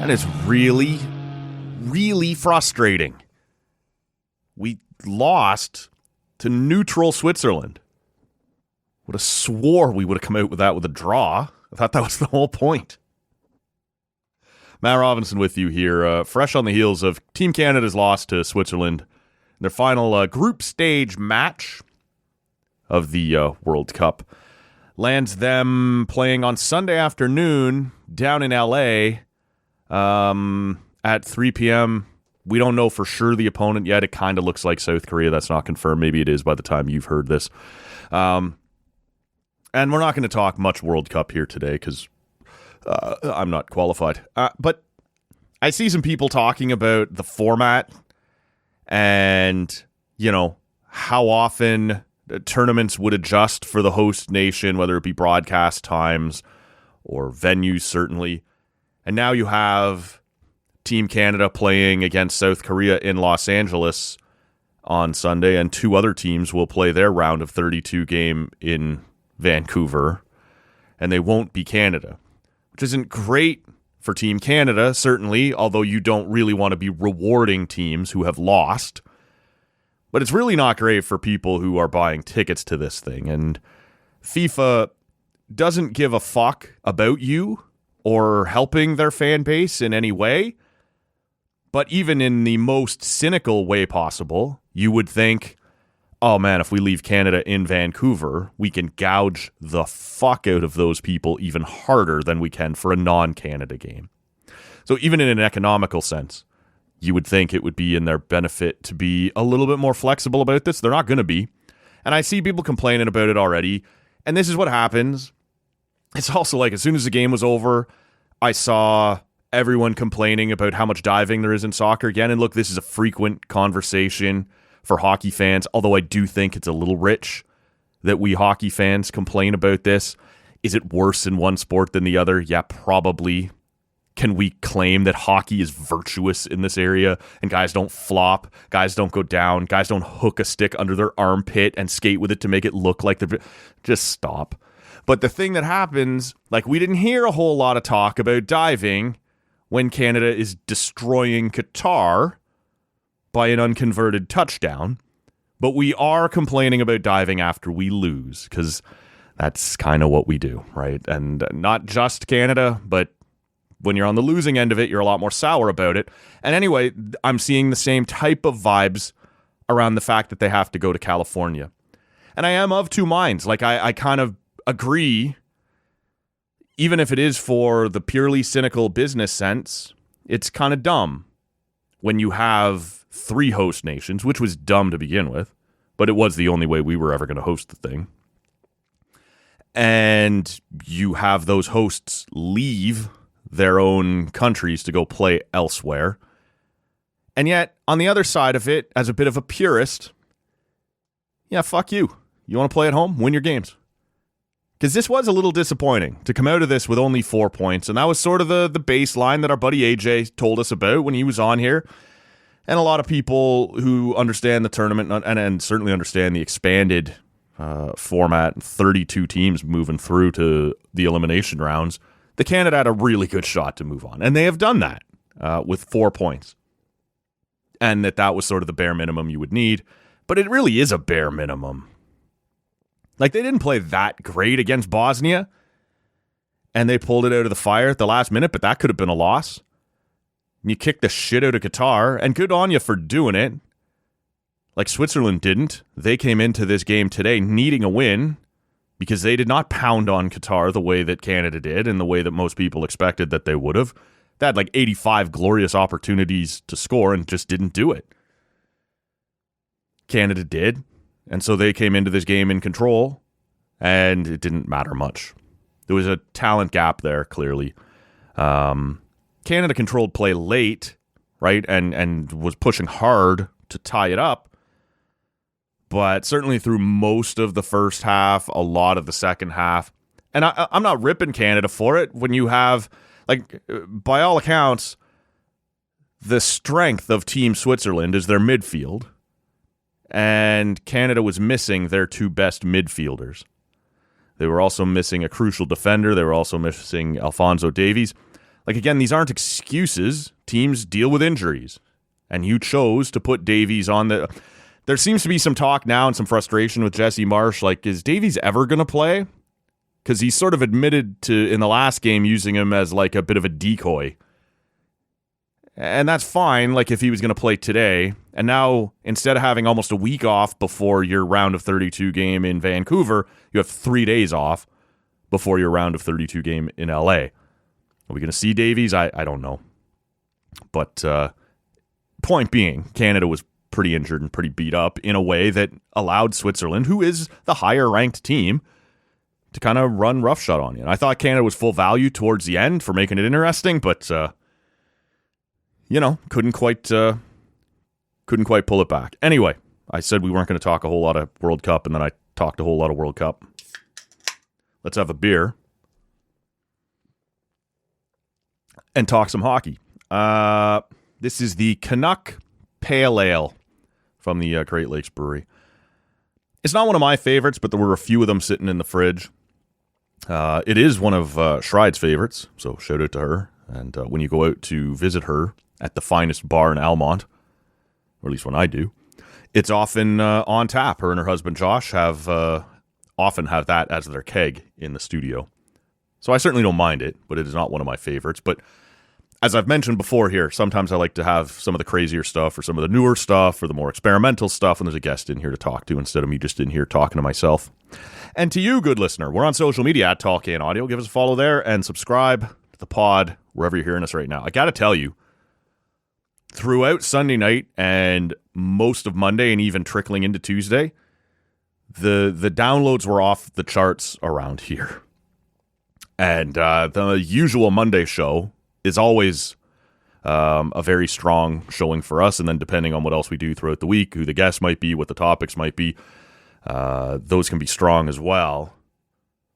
That is really, really frustrating. We lost to neutral Switzerland. Would have swore we would have come out with that with a draw. I thought that was the whole point. Matt Robinson with you here, fresh on the heels of Team Canada's loss to Switzerland in their final group stage match of the World Cup. Lands them playing on Sunday afternoon down in LA at 3 p.m. We don't know for sure the opponent yet. It kind of looks like South Korea. That's not confirmed. Maybe it is by the time you've heard this. And we're not going to talk much World Cup here today because I'm not qualified. But I see some people talking about the format and, you know, how often tournaments would adjust for the host nation, whether it be broadcast times or venues, certainly. And now you have Team Canada playing against South Korea in Los Angeles on Sunday, and two other teams will play their round of 32 game in Vancouver, and they won't be Canada, which isn't great for Team Canada, certainly, although you don't really want to be rewarding teams who have lost. But it's really not great for people who are buying tickets to this thing, and FIFA doesn't give a fuck about you or helping their fan base in any way. But even in the most cynical way possible, you would think, oh man, if we leave Canada in Vancouver, we can gouge the fuck out of those people even harder than we can for a non-Canada game. So even in an economical sense, you would think it would be in their benefit to be a little bit more flexible about this. They're not going to be. And I see people complaining about it already. And this is what happens. It's also like as soon as the game was over, I saw everyone complaining about how much diving there is in soccer again. And look, this is a frequent conversation for hockey fans, although I do think it's a little rich that we hockey fans complain about this. Is it worse in one sport than the other? Yeah, probably. Can we claim that hockey is virtuous in this area and guys don't flop, guys don't go down, guys don't hook a stick under their armpit and skate with it to make it look like they're... Just stop. But the thing that happens, like we didn't hear a whole lot of talk about diving when Canada is destroying Qatar by an unconverted touchdown, but we are complaining about diving after we lose because that's kind of what we do, right? And not just Canada, but when you're on the losing end of it, you're a lot more sour about it. And anyway, I'm seeing the same type of vibes around the fact that they have to go to California. And I am of two minds. Like I kind of agree, even if it is for the purely cynical business sense, it's kind of dumb when you have three host nations, which was dumb to begin with, but it was the only way we were ever going to host the thing. And you have those hosts leave their own countries to go play elsewhere. And yet, on the other side of it, as a bit of a purist, yeah, fuck you. You want to play at home? Win your games. Because this was a little disappointing to come out of this with only 4 points. And that was sort of the baseline that our buddy AJ told us about when he was on here. And a lot of people who understand the tournament and certainly understand the expanded format, 32 teams moving through to the elimination rounds, the Canada had a really good shot to move on. And they have done that with 4 points. And that was sort of the bare minimum you would need. But it really is a bare minimum. Like, they didn't play that great against Bosnia. And they pulled it out of the fire at the last minute, but that could have been a loss. You kicked the shit out of Qatar, and good on you for doing it. Like Switzerland didn't. They came into this game today needing a win because they did not pound on Qatar the way that Canada did and the way that most people expected that they would have. They had like 85 glorious opportunities to score and just didn't do it. Canada did, and so they came into this game in control, and it didn't matter much. There was a talent gap there, clearly. Canada controlled play late, right, and was pushing hard to tie it up. But certainly through most of the first half, a lot of the second half. And I'm not ripping Canada for it when you have, like, by all accounts, the strength of Team Switzerland is their midfield. And Canada was missing their two best midfielders. They were also missing a crucial defender. They were also missing Alphonso Davies. Like, again, these aren't excuses. Teams deal with injuries. And you chose to put Davies on the... There seems to be some talk now and some frustration with Jesse Marsh. Like, is Davies ever going to play? Because he sort of admitted to, in the last game, using him as like a bit of a decoy. And that's fine, like if he was going to play today. And now, instead of having almost a week off before your round of 32 game in Vancouver, you have 3 days off before your round of 32 game in LA. Are we going to see Davies? I don't know. But point being, Canada was pretty injured and pretty beat up in a way that allowed Switzerland, who is the higher ranked team, to kind of run roughshod on you. And I thought Canada was full value towards the end for making it interesting, but couldn't quite pull it back. Anyway, I said we weren't going to talk a whole lot of World Cup, and then I talked a whole lot of World Cup. Let's have a beer and talk some hockey. This is the Canuck Pale Ale from the Great Lakes Brewery. It's not one of my favorites, but there were a few of them sitting in the fridge. It is one of Schreide's favorites, so shout out to her. And when you go out to visit her at the finest bar in Almont, or at least when I do, it's often on tap. Her and her husband Josh often have that as their keg in the studio. So I certainly don't mind it, but it is not one of my favorites. But as I've mentioned before here, sometimes I like to have some of the crazier stuff or some of the newer stuff or the more experimental stuff when there's a guest in here to talk to instead of me just in here talking to myself. And to you, good listener, we're on social media at Talkcan Audio. Give us a follow there and subscribe to the pod wherever you're hearing us right now. I got to tell you, throughout Sunday night and most of Monday and even trickling into Tuesday, the downloads were off the charts around here. And the usual Monday show is always a very strong showing for us. And then depending on what else we do throughout the week, who the guests might be, what the topics might be, those can be strong as well.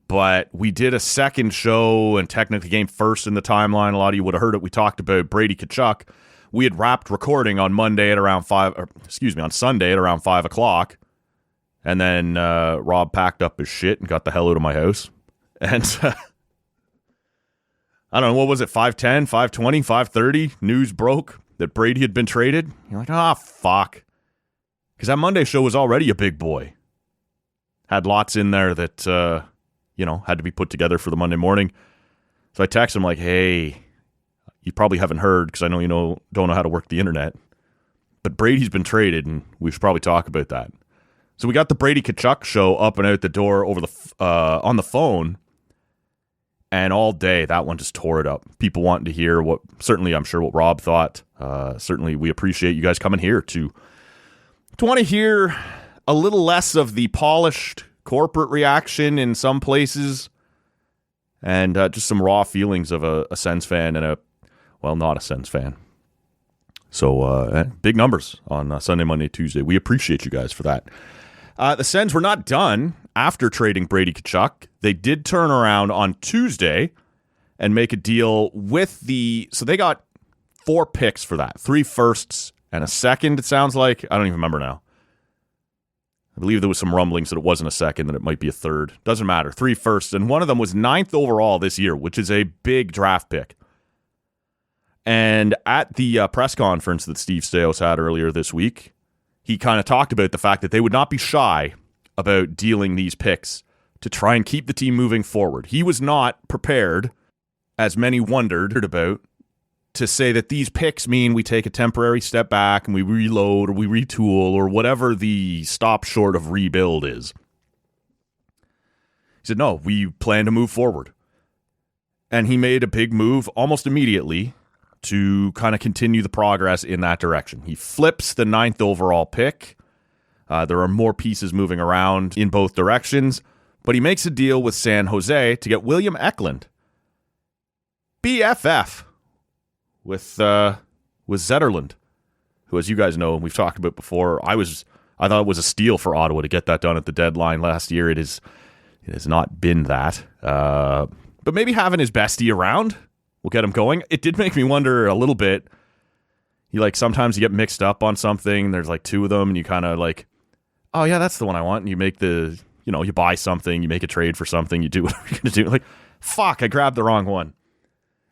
But we did a second show and technically came first in the timeline. A lot of you would have heard it. We talked about Brady Tkachuk. We had wrapped recording on Sunday at around 5 o'clock. And then Rob packed up his shit and got the hell out of my house. And I don't know, what was it, 5:10, 5:20, 5:30? News broke that Brady had been traded. You're like, fuck. Because that Monday show was already a big boy. Had lots in there that, had to be put together for the Monday morning. So I texted him like, hey, you probably haven't heard because I know don't know how to work the internet. But Brady's been traded, and we should probably talk about that. So we got the Brady Tkachuk show up and out the door over on the phone. And all day, that one just tore it up. People wanting to hear what Rob thought. Certainly, we appreciate you guys coming here to want to hear a little less of the polished corporate reaction in some places, and just some raw feelings of a Sens fan and not a Sens fan. So, big numbers on Sunday, Monday, Tuesday. We appreciate you guys for that. The Sens were not done after trading Brady Tkachuk. They did turn around on Tuesday and make a deal with so they got 4 picks for that. 3 firsts and a second, it sounds like. I don't even remember now. I believe there was some rumblings that it wasn't a second, that it might be a third. Doesn't matter. 3 firsts, and one of them was 9th overall this year, which is a big draft pick. And at the press conference that Steve Staios had earlier this week, he kind of talked about the fact that they would not be shy about dealing these picks to try and keep the team moving forward. He was not prepared, as many wondered about, to say that these picks mean we take a temporary step back and we reload or we retool or whatever the stop short of rebuild is. He said, no, we plan to move forward. And he made a big move almost immediately to kind of continue the progress in that direction. He flips the 9th overall pick. There are more pieces moving around in both directions, but he makes a deal with San Jose to get William Eklund, BFF, with Zetterlund, who, as you guys know, we've talked about before. I thought it was a steal for Ottawa to get that done at the deadline last year. It has not been that, but maybe having his bestie around will get him going. It did make me wonder a little bit. Sometimes you get mixed up on something. There's 2 of them, and you kind of oh yeah, that's the one I want. And you make you buy something, you make a trade for something, you do whatever you're going to do. Fuck, I grabbed the wrong one.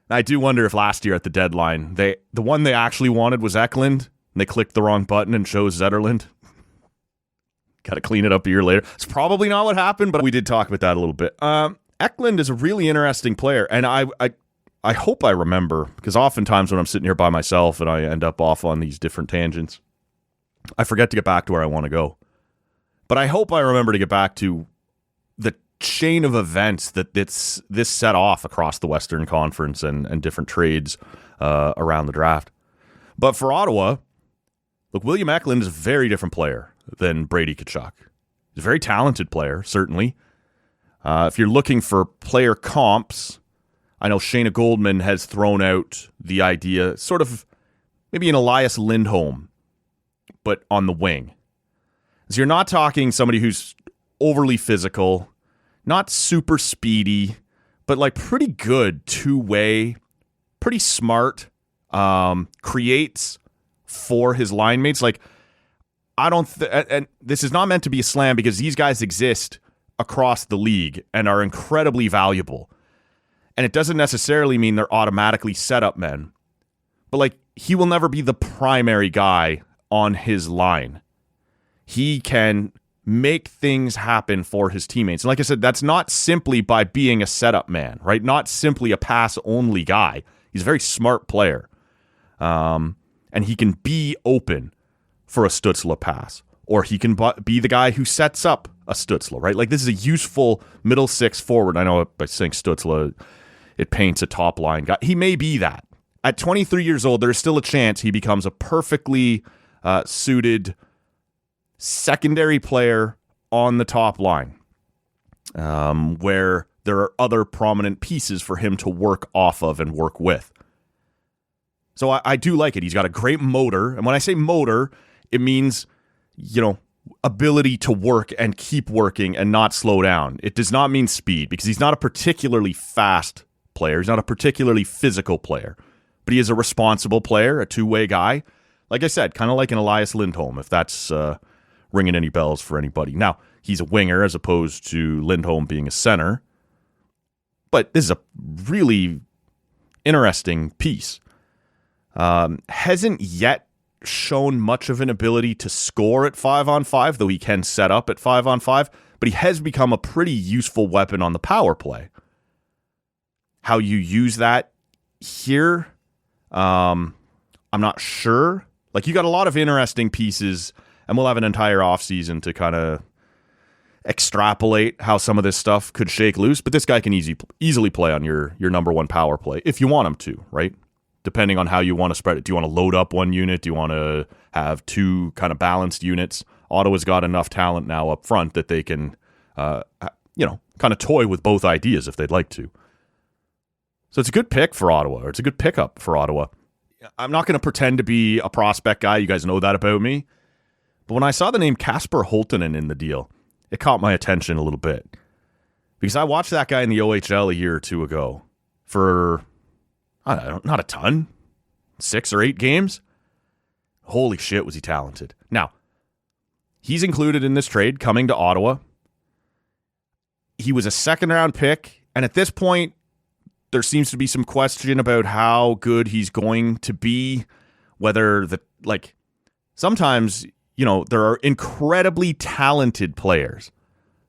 I do wonder if last year at the deadline, the one they actually wanted was Eklund, and they clicked the wrong button and chose Zetterlund. Got to clean it up a year later. It's probably not what happened, but we did talk about that a little bit. Eklund is a really interesting player, and I hope I remember, because oftentimes when I'm sitting here by myself and I end up off on these different tangents, I forget to get back to where I want to go. But I hope I remember to get back to the chain of events that this set off across the Western Conference and different trades around the draft. But for Ottawa, look, William Eklund is a very different player than Brady Tkachuk. He's a very talented player, certainly. If you're looking for player comps, I know Shayna Goldman has thrown out the idea, sort of maybe an Elias Lindholm, but on the wing. So you're not talking somebody who's overly physical, not super speedy, but like pretty good two-way, pretty smart, creates for his line mates. Like, I don't, and this is not meant to be a slam because these guys exist across the league and are incredibly valuable. And it doesn't necessarily mean they're automatically setup men, but like, he will never be the primary guy on his line. He can make things happen for his teammates. And like I said, that's not simply by being a setup man, right? Not simply a pass-only guy. He's a very smart player. And he can be open for a Stützle pass. Or he can be the guy who sets up a Stützle, right? Like, this is a useful middle six forward. I know by saying Stützle, it paints a top-line guy. He may be that. At 23 years old, there's still a chance he becomes a perfectly suited secondary player on the top line, where there are other prominent pieces for him to work off of and work with. So I do like it. He's got a great motor. And when I say motor, it means, ability to work and keep working and not slow down. It does not mean speed, because he's not a particularly fast player. He's not a particularly physical player, but he is a responsible player, a two-way guy. Like I said, kind of like an Elias Lindholm, if that's ringing any bells for anybody. Now, he's a winger as opposed to Lindholm being a center. But this is a really interesting piece. Hasn't yet shown much of an ability to score at 5-on-5, though he can set up at 5-on-5. But he has become a pretty useful weapon on the power play. How you use that here, I'm not sure. Like, you got a lot of interesting pieces, and we'll have an entire offseason to kind of extrapolate how some of this stuff could shake loose. But this guy can easily play on your number one power play if you want him to, right? Depending on how you want to spread it. Do you want to load up one unit? Do you want to have two kind of balanced units? Ottawa's got enough talent now up front that they can, kind of toy with both ideas if they'd like to. So it's a good pick for Ottawa, or it's a good pickup for Ottawa. I'm not going to pretend to be a prospect guy. You guys know that about me. But when I saw the name Kasper Holttunen in the deal, it caught my attention a little bit. Because I watched that guy in the OHL a year or two ago for, I don't know, not a ton, 6 or 8 games. Holy shit, was he talented. Now, he's included in this trade coming to Ottawa. He was a second-round pick, and at this point, there seems to be some question about how good he's going to be, whether sometimes, there are incredibly talented players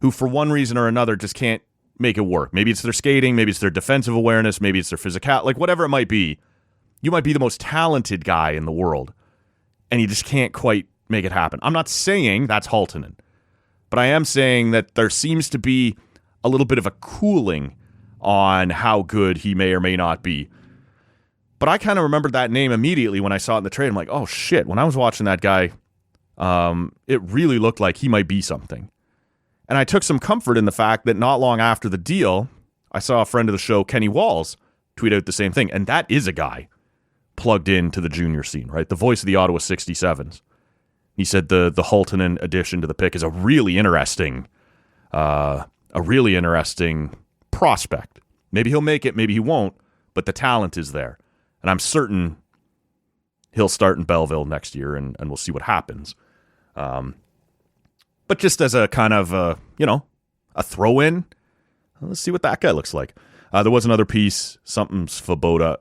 who, for one reason or another, just can't make it work. Maybe it's their skating, maybe it's their defensive awareness, maybe it's their physicality, like whatever it might be. You might be the most talented guy in the world, and you just can't quite make it happen. I'm not saying that's Holttunen, but I am saying that there seems to be a little bit of a cooling on how good he may or may not be. But I kind of remembered that name immediately when I saw it in the trade. I'm like, oh shit, when I was watching that guy, it really looked like he might be something. And I took some comfort in the fact that not long after the deal, I saw a friend of the show, Kenny Walls, tweet out the same thing. And that is a guy plugged into the junior scene, right? The voice of the Ottawa 67s. He said the Holttunen addition to the pick is a really interesting prospect. Maybe he'll make it, maybe he won't, but the talent is there. And I'm certain he'll start in Belleville next year, and we'll see what happens. But just as a kind of, a throw-in, let's see what that guy looks like. There was another piece, something Svoboda.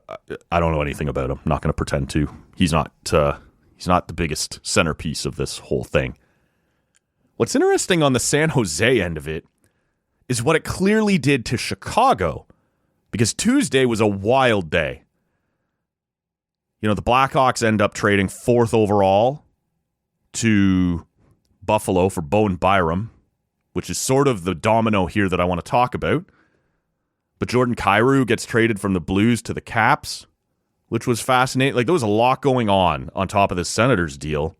I don't know anything about him. I'm not going to pretend to. He's not the biggest centerpiece of this whole thing. What's interesting on the San Jose end of it is what it clearly did to Chicago, because Tuesday was a wild day. The Blackhawks end up trading 4th overall to Buffalo for Bowen Byram, which is sort of the domino here that I want to talk about. But Jordan Kyrou gets traded from the Blues to the Caps, which was fascinating. Like, there was a lot going on top of the Senators deal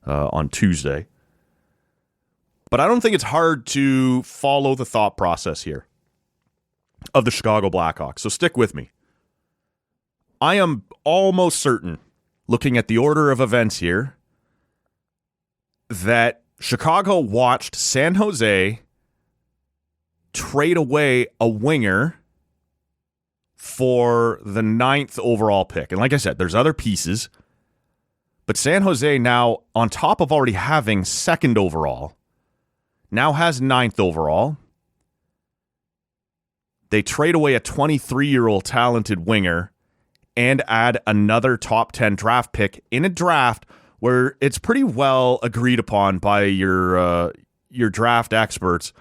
on Tuesday. But I don't think it's hard to follow the thought process here of the Chicago Blackhawks. So stick with me. I am almost certain, looking at the order of events here, that Chicago watched San Jose trade away a winger for the 9th overall pick. And like I said, there's other pieces. But San Jose now, on top of already having 2nd overall, now has 9th overall. They trade away a 23-year-old talented winger and add another top 10 draft pick in a draft where it's pretty well agreed upon by your draft experts.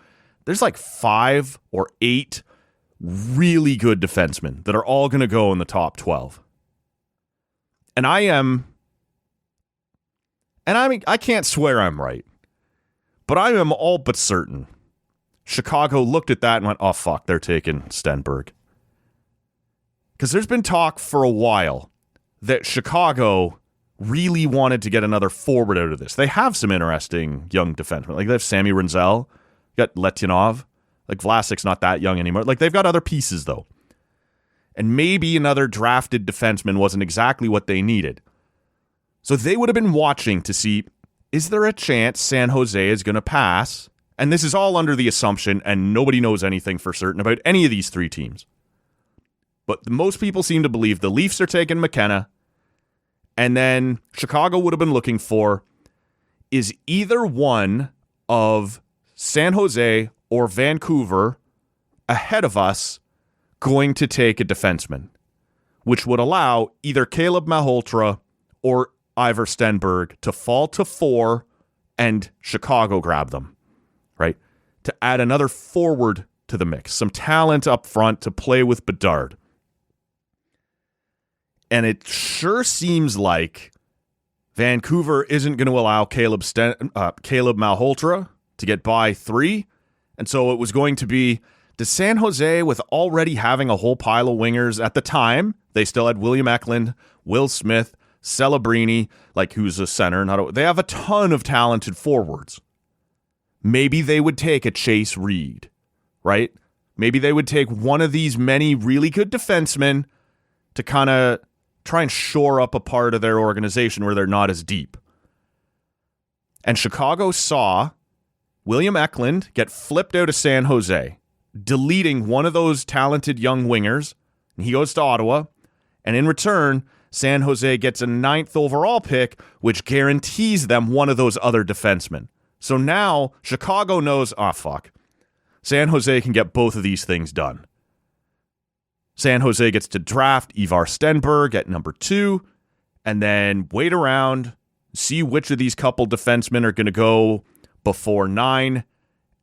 There's like 5 or 8 really good defensemen that are all going to go in the top 12. And I can't swear I'm right, but I am all but certain Chicago looked at that and went, oh, fuck, they're taking Stenberg. Because there's been talk for a while that Chicago really wanted to get another forward out of this. They have some interesting young defensemen. Like, they have Sammy Renzel, got Letinov. Like, Vlasic's not that young anymore. Like, they've got other pieces, though. And maybe another drafted defenseman wasn't exactly what they needed. So they would have been watching to see, is there a chance San Jose is going to pass? And this is all under the assumption, and nobody knows anything for certain about any of these 3 teams. But most people seem to believe the Leafs are taking McKenna, and then Chicago would have been looking for, is either one of San Jose or Vancouver ahead of us going to take a defenseman, which would allow either Caleb Malhotra or Ivor Stenberg to fall to 4 and Chicago grab them, right? To add another forward to the mix, some talent up front to play with Bedard. And it sure seems like Vancouver isn't going to allow Caleb Malhotra to get by 3. And so it was going to be, does San Jose, with already having a whole pile of wingers at the time, they still had William Eklund, Will Smith, Celebrini, like, who's a center. They have a ton of talented forwards. Maybe they would take a Chase Reed, right? Maybe they would take one of these many really good defensemen to kind of try and shore up a part of their organization where they're not as deep. And Chicago saw William Eklund get flipped out of San Jose, deleting one of those talented young wingers, and he goes to Ottawa, and in return, San Jose gets a 9th overall pick, which guarantees them one of those other defensemen. So now Chicago knows, fuck, San Jose can get both of these things done. San Jose gets to draft Ivar Stenberg at number 2, and then wait around, see which of these couple defensemen are going to go before 9,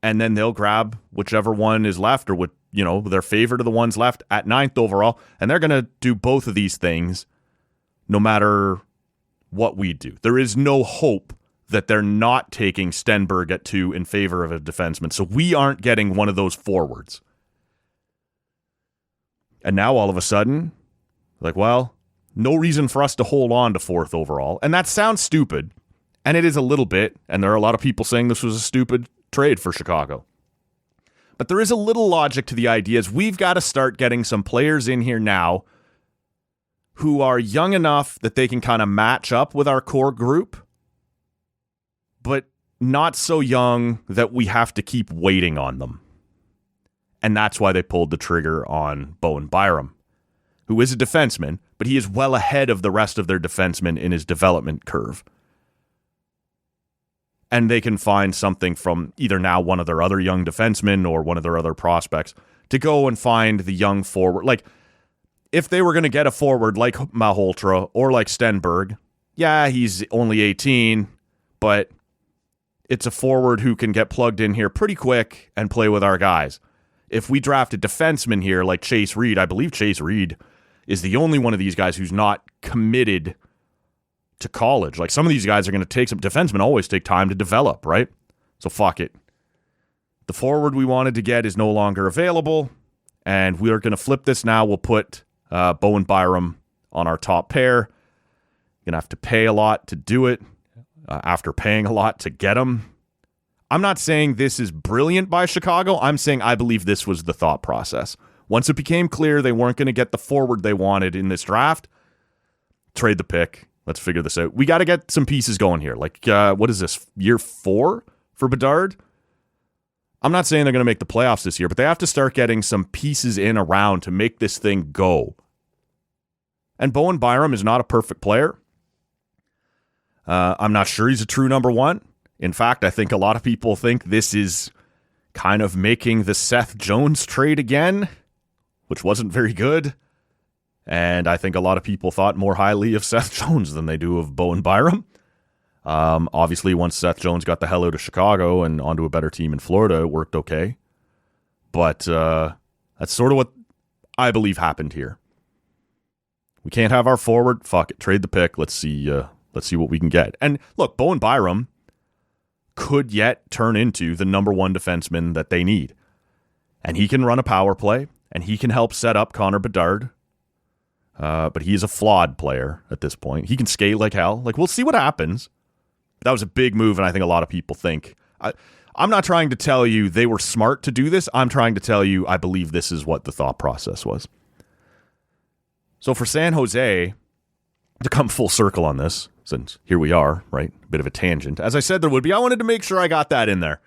and then they'll grab whichever one is left, or their favorite of the ones left at 9th overall, and they're going to do both of these things no matter what we do. There is no hope that they're not taking Stenberg at 2 in favor of a defenseman, so we aren't getting one of those forwards. And now all of a sudden, like, well, no reason for us to hold on to 4th overall. And that sounds stupid, and it is a little bit, and there are a lot of people saying this was a stupid trade for Chicago. But there is a little logic to the idea, is we've got to start getting some players in here now who are young enough that they can kind of match up with our core group, but not so young that we have to keep waiting on them. And that's why they pulled the trigger on Bowen Byram, who is a defenseman, but he is well ahead of the rest of their defensemen in his development curve. And they can find something from either now one of their other young defensemen or one of their other prospects to go and find the young forward. Like, if they were going to get a forward like Malhotra or like Stenberg, yeah, he's only 18, but it's a forward who can get plugged in here pretty quick and play with our guys. If we draft a defenseman here like Chase Reed, I believe Chase Reed is the only one of these guys who's not committed to college. Like, some of these guys are going to take some defensemen always take time to develop, right? So fuck it. The forward we wanted to get is no longer available, and we are going to flip this now. We'll put Bowen Byram on our top pair. Going to have to pay a lot to do it after paying a lot to get him. I'm not saying this is brilliant by Chicago. I'm saying I believe this was the thought process. Once it became clear they weren't going to get the forward they wanted in this draft, trade the pick. Let's figure this out. We got to get some pieces going here. Like, what is this, year 4 for Bedard? I'm not saying they're going to make the playoffs this year, but they have to start getting some pieces in around to make this thing go. And Bowen Byram is not a perfect player. I'm not sure he's a true number one. In fact, I think a lot of people think this is kind of making the Seth Jones trade again, which wasn't very good. And I think a lot of people thought more highly of Seth Jones than they do of Bowen Byram. Obviously, once Seth Jones got the hell out of Chicago and onto a better team in Florida, it worked okay. But that's sort of what I believe happened here. We can't have our forward. Fuck it. Trade the pick. Let's see what we can get. And look, Bowen Byram could yet turn into the number one defenseman that they need. And he can run a power play, and he can help set up Connor Bedard. But he is a flawed player at this point. He can skate like hell. Like, we'll see what happens. That was a big move, and I think a lot of people think. I'm not trying to tell you they were smart to do this. I'm trying to tell you I believe this is what the thought process was. So for San Jose, to come full circle on this, since here we are, right? A bit of a tangent. As I said there would be, I wanted to make sure I got that in there.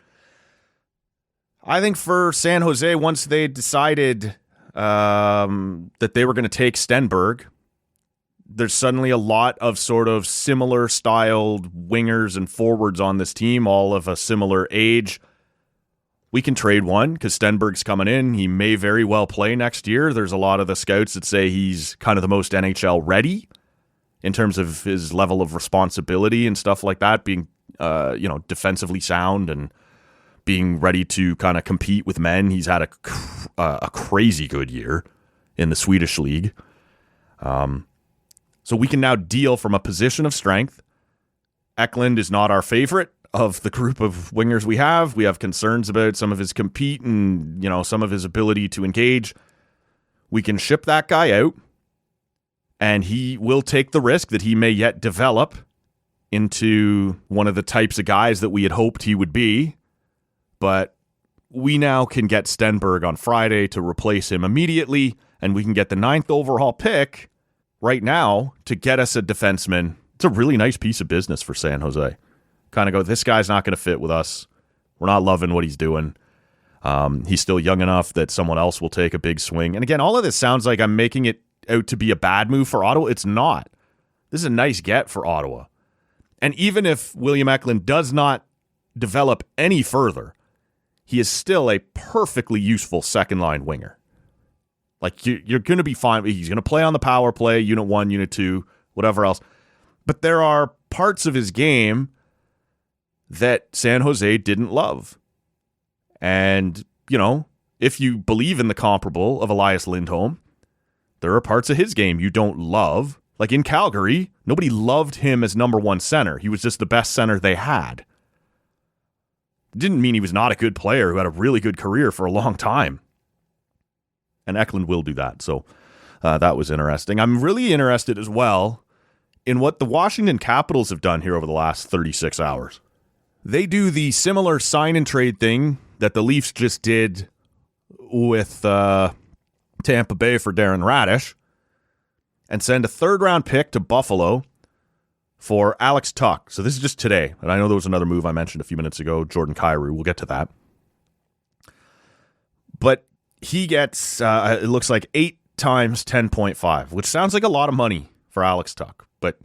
I think for San Jose, once they decided that they were going to take Stenberg, there's suddenly a lot of sort of similar styled wingers and forwards on this team, all of a similar age. We can trade one because Stenberg's coming in. He may very well play next year. There's a lot of the scouts that say he's kind of the most NHL ready in terms of his level of responsibility and stuff like that, being defensively sound and being ready to kind of compete with men. He's had a crazy good year in the Swedish league. So we can now deal from a position of strength. Eklund is not our favorite of the group of wingers we have. We have concerns about some of his compete and, some of his ability to engage. We can ship that guy out, and he will take the risk that he may yet develop into one of the types of guys that we had hoped he would be. But we now can get Stenberg on Friday to replace him immediately, and we can get the 9th overall pick right now to get us a defenseman. It's a really nice piece of business for San Jose. Kind of go, this guy's not going to fit with us. We're not loving what he's doing. He's still young enough that someone else will take a big swing. And again, all of this sounds like I'm making it out to be a bad move for Ottawa. It's not. This is a nice get for Ottawa. And even if William Eklund does not develop any further, he is still a perfectly useful second-line winger. Like, you're going to be fine. He's going to play on the power play, Unit 1, Unit 2, whatever else. But there are parts of his game that San Jose didn't love. And, if you believe in the comparable of Elias Lindholm, there are parts of his game you don't love. Like in Calgary, nobody loved him as number one center. He was just the best center they had. Didn't mean he was not a good player who had a really good career for a long time. And Eklund will do that. So that was interesting. I'm really interested as well in what the Washington Capitals have done here over the last 36 hours. They do the similar sign and trade thing that the Leafs just did with Tampa Bay for Darren Radish and send a 3rd round pick to Buffalo for Alex Tuch. So this is just today. And I know there was another move I mentioned a few minutes ago, Jordan Kyrou. We'll get to that. But he gets, it looks like 8 times 10.5, which sounds like a lot of money for Alex Tuch. But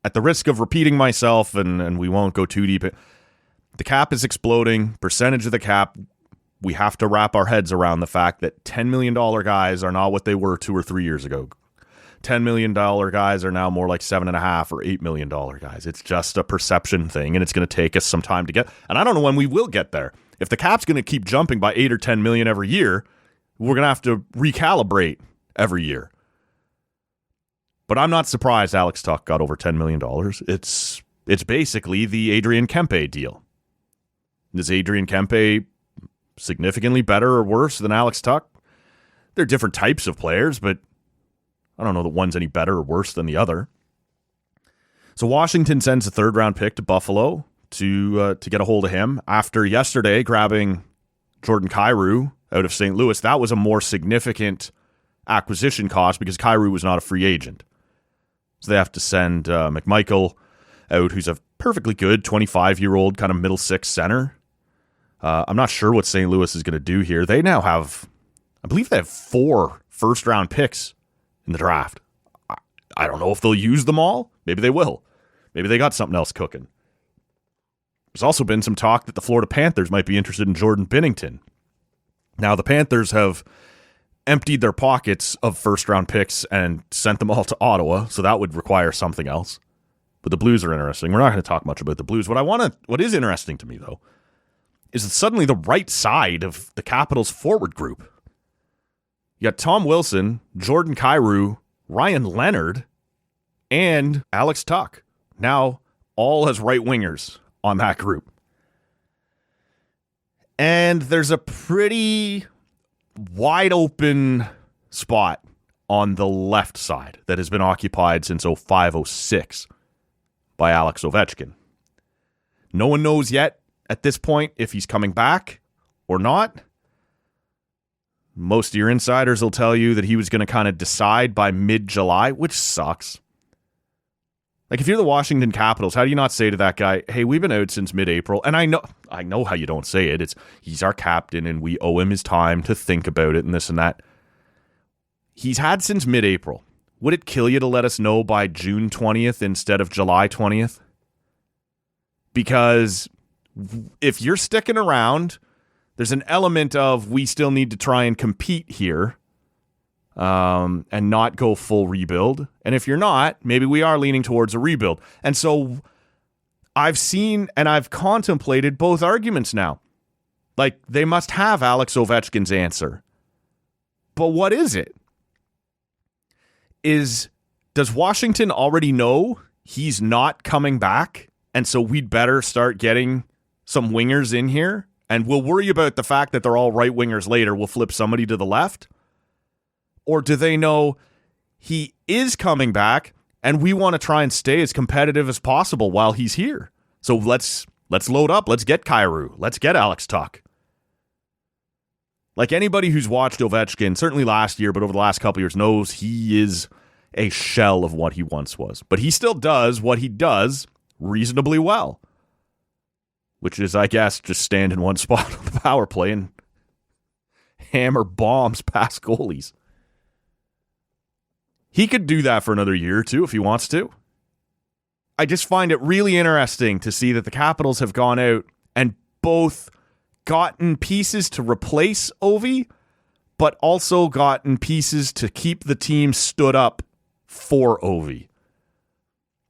at the risk of repeating myself, and we won't go too deep, the cap is exploding. Percentage of the cap we have to wrap our heads around the fact that $10 million guys are not what they were 2 or 3 years ago. $10 million guys are now more like $7.5 or $8 million guys. It's just a perception thing, and it's going to take us some time to get. And I don't know when we will get there. If the cap's going to keep jumping by 8 or 10 million every year, we're going to have to recalibrate every year. But I'm not surprised Alex Tuch got over $10 million. It's basically the Adrian Kempe deal. Is Adrian Kempe significantly better or worse than Alex Tuch? They're different types of players, but I don't know that one's any better or worse than the other. So Washington sends a third-round pick to Buffalo to get a hold of him. After yesterday grabbing Jordan Kyrou out of St. Louis, that was a more significant acquisition cost because Kyrou was not a free agent. So they have to send McMichael out, who's a perfectly good 25-year-old kind of middle six center. I'm not sure what St. Louis is going to do here. They now have, I believe they have 4 first-round picks in the draft. I don't know if they'll use them all. Maybe they will. Maybe they got something else cooking. There's also been some talk that the Florida Panthers might be interested in Jordan Binnington. Now, the Panthers have emptied their pockets of first-round picks and sent them all to Ottawa, so that would require something else. But the Blues are interesting. We're not going to talk much about the Blues. What is interesting to me, though, is that suddenly the right side of the Capitals forward group. You got Tom Wilson, Jordan Kyrou, Ryan Leonard, and Alex Tuch. Now, all as right wingers on that group. And there's a pretty wide open spot on the left side that has been occupied since 05-06 by Alex Ovechkin. No one knows yet at this point if he's coming back or not. Most of your insiders will tell you that he was going to kind of decide by mid-July, which sucks. Like, if you're the Washington Capitals, how do you not say to that guy, hey, we've been out since mid-April, and I know how you don't say it. He's our captain, and we owe him his time to think about it and this and that. He's had since mid-April. Would it kill you to let us know by June 20th instead of July 20th? Because if you're sticking around, there's an element of we still need to try and compete here and not go full rebuild. And if you're not, maybe we are leaning towards a rebuild. And so I've seen and I've contemplated both arguments now. Like, they must have Alex Ovechkin's answer. But what is it? Does Washington already know he's not coming back? And so we'd better start getting some wingers in here? And we'll worry about the fact that they're all right wingers later. We'll flip somebody to the left. Or do they know he is coming back and we want to try and stay as competitive as possible while he's here? So let's load up. Let's get Kyrou. Let's get Alex Tuch. Like, anybody who's watched Ovechkin, certainly last year, but over the last couple years, knows he is a shell of what he once was. But he still does what he does reasonably well. Which is, I guess, just stand in one spot on the power play and hammer bombs past goalies. He could do that for another year or two if he wants to. I just find it really interesting to see that the Capitals have gone out and both gotten pieces to replace Ovi, but also gotten pieces to keep the team stood up for Ovi.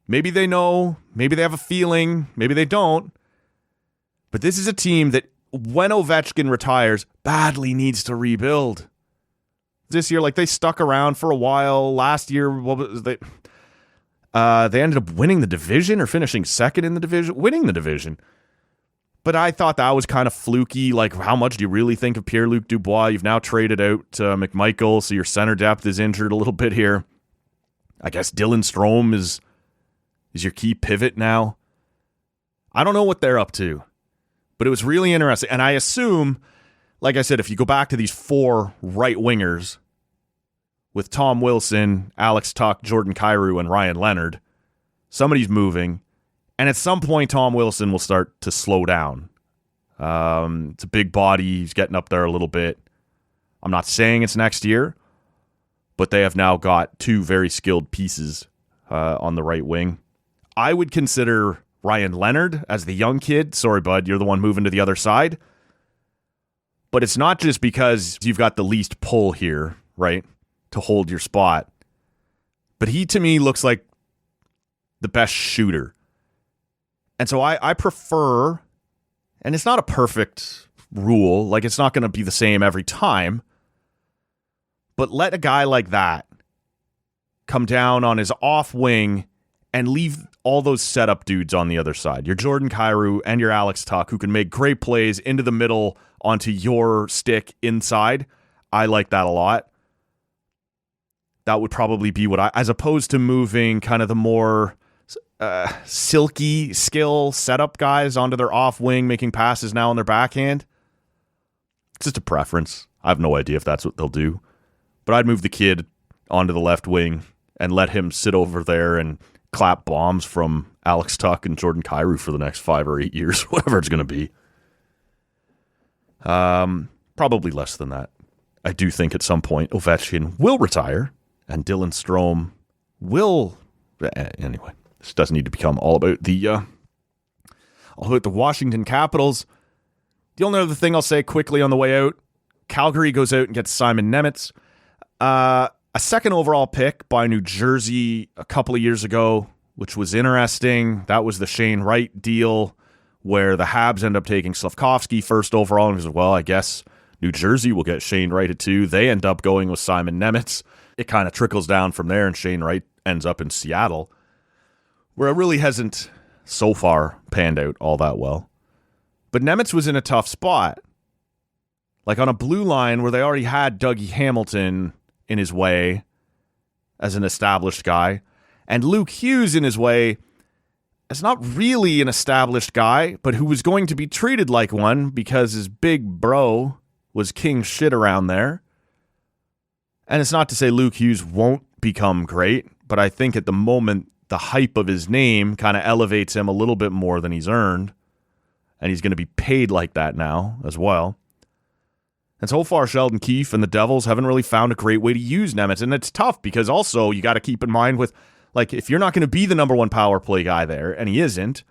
Maybe they know, maybe they have a feeling, maybe they don't. But this is a team that, when Ovechkin retires, badly needs to rebuild. This year, like, they stuck around for a while. Last year, they ended up winning the division or finishing second in the division, winning the division. But I thought that was kind of fluky. Like, how much do you really think of Pierre-Luc Dubois? You've now traded out McMichael, so your center depth is injured a little bit here. I guess Dylan Strome is your key pivot now. I don't know what they're up to. But it was really interesting. And I assume, like I said, if you go back to these 4 right wingers with Tom Wilson, Alex Tuch, Jordan Kyrou, and Ryan Leonard, somebody's moving. And at some point, Tom Wilson will start to slow down. It's a big body. He's getting up there a little bit. I'm not saying it's next year, but they have now got 2 very skilled pieces on the right wing. I would consider Ryan Leonard as the young kid. Sorry, bud, you're the one moving to the other side. But it's not just because you've got the least pull here, right, to hold your spot. But he, to me, looks like the best shooter. And so I prefer, and it's not a perfect rule, like it's not going to be the same every time, but let a guy like that come down on his off wing and leave all those setup dudes on the other side. Your Jordan Kyrou and your Alex Tuch, who can make great plays into the middle onto your stick inside. I like that a lot. That would probably be what as opposed to moving kind of the more silky skill setup guys onto their off wing, making passes now on their backhand. It's just a preference. I have no idea if that's what they'll do. But I'd move the kid onto the left wing and let him sit over there and clap bombs from Alex Tuch and Jordan Kyrou for the next 5 or 8 years, whatever it's going to be. Probably less than that. I do think at some point Ovechkin will retire and Dylan Strome will. Anyway, this doesn't need to become all about the Washington Capitals. The only other thing I'll say quickly on the way out, Calgary goes out and gets Simon Nemec. A second overall pick by New Jersey a couple of years ago, which was interesting. That was the Shane Wright deal where the Habs end up taking Slavkovsky first overall. And he said, well, I guess New Jersey will get Shane Wright at 2. They end up going with Simon Nemec. It kind of trickles down from there, and Shane Wright ends up in Seattle, where it really hasn't so far panned out all that well. But Nemec was in a tough spot. Like on a blue line where they already had Dougie Hamilton in his way as an established guy, and Luke Hughes in his way as not really an established guy, but who was going to be treated like one because his big bro was king shit around there. And it's not to say Luke Hughes won't become great, but I think at the moment the hype of his name kind of elevates him a little bit more than he's earned, and he's going to be paid like that now as well. And so far, Sheldon Keefe and the Devils haven't really found a great way to use Nemec. And it's tough because also you got to keep in mind with, like, if you're not going to be the number one power play guy there, and he isn't,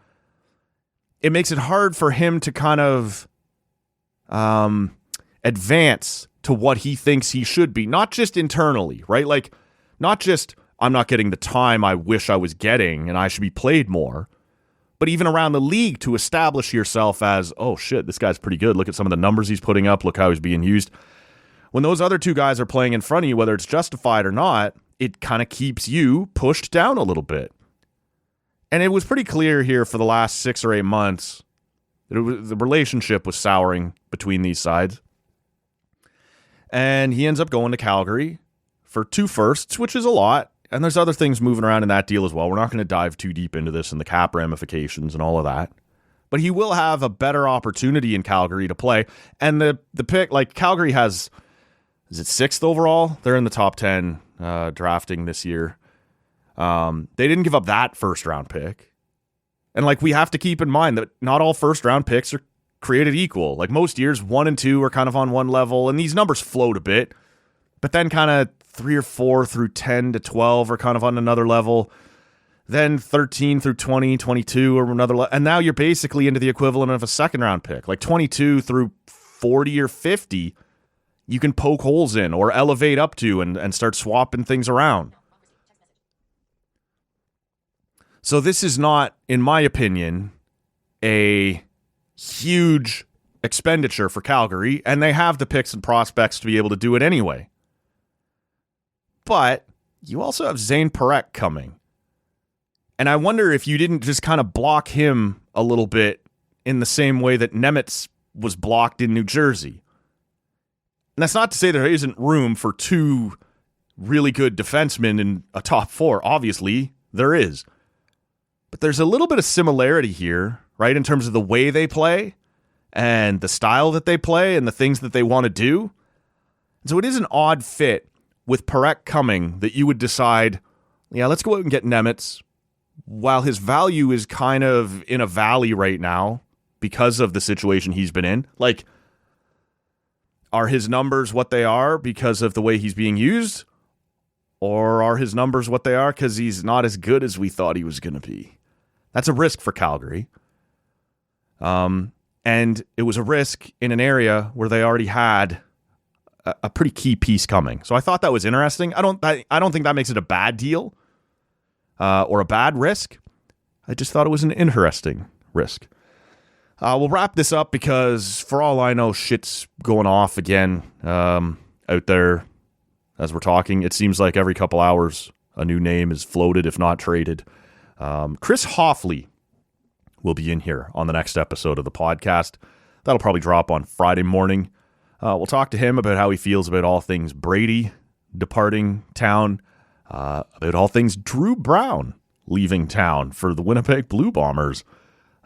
it makes it hard for him to kind of advance to what he thinks he should be. Not just internally, right? Like, not just, I'm not getting the time I wish I was getting and I should be played more, but even around the league to establish yourself as, oh shit, this guy's pretty good. Look at some of the numbers he's putting up. Look how he's being used. When those other two guys are playing in front of you, whether it's justified or not, it kind of keeps you pushed down a little bit. And it was pretty clear here for the last 6 or 8 months that the relationship was souring between these sides. And he ends up going to Calgary for 2 firsts, which is a lot. And there's other things moving around in that deal as well. We're not going to dive too deep into this and the cap ramifications and all of that. But he will have a better opportunity in Calgary to play. And the pick, like Calgary has, is it 6th overall? They're in the top 10 drafting this year. They didn't give up that first round pick. And like we have to keep in mind that not all first round picks are created equal. Like most years, 1 and 2 are kind of on one level. And these numbers float a bit. But then kind of 3 or 4 through 10 to 12 are kind of on another level. Then 13 through 20, 22 are another level. And now you're basically into the equivalent of a second round pick. Like 22 through 40 or 50, you can poke holes in or elevate up to and start swapping things around. So this is not, in my opinion, a huge expenditure for Calgary. And they have the picks and prospects to be able to do it anyway. But you also have Zane Parekh coming. And I wonder if you didn't just kind of block him a little bit in the same way that Nemec was blocked in New Jersey. And that's not to say there isn't room for 2 really good defensemen in a top 4. Obviously, there is. But there's a little bit of similarity here, right, in terms of the way they play and the style that they play and the things that they want to do. And so it is an odd fit with Parekh coming that you would decide, yeah, let's go out and get Nemec while his value is kind of in a valley right now because of the situation he's been in. Like, are his numbers what they are because of the way he's being used? Or are his numbers what they are because he's not as good as we thought he was going to be? That's a risk for Calgary. And And it was a risk in an area where they already had a pretty key piece coming. So I thought that was interesting. I don't think that makes it a bad deal or a bad risk. I just thought it was an interesting risk. We'll wrap this up because for all I know, shit's going off again out there as we're talking. It seems like every couple hours a new name is floated, if not traded. Chris Hoffley will be in here on the next episode of the podcast. That'll probably drop on Friday morning. We'll talk to him about how he feels about all things Brady departing town, about all things Drew Brown leaving town for the Winnipeg Blue Bombers.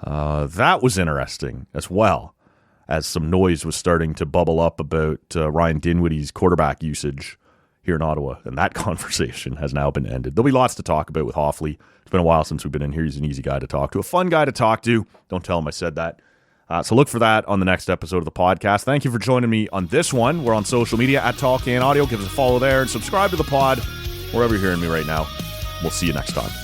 That was interesting as well, as some noise was starting to bubble up about Ryan Dinwiddie's quarterback usage here in Ottawa, and that conversation has now been ended. There'll be lots to talk about with Hoffley. It's been a while since we've been in here. He's an easy guy to talk to, a fun guy to talk to. Don't tell him I said that. So look for that on the next episode of the podcast. Thank you for joining me on this one. We're on social media at Tall Can Audio. Give us a follow there and subscribe to the pod wherever you're hearing me right now. We'll see you next time.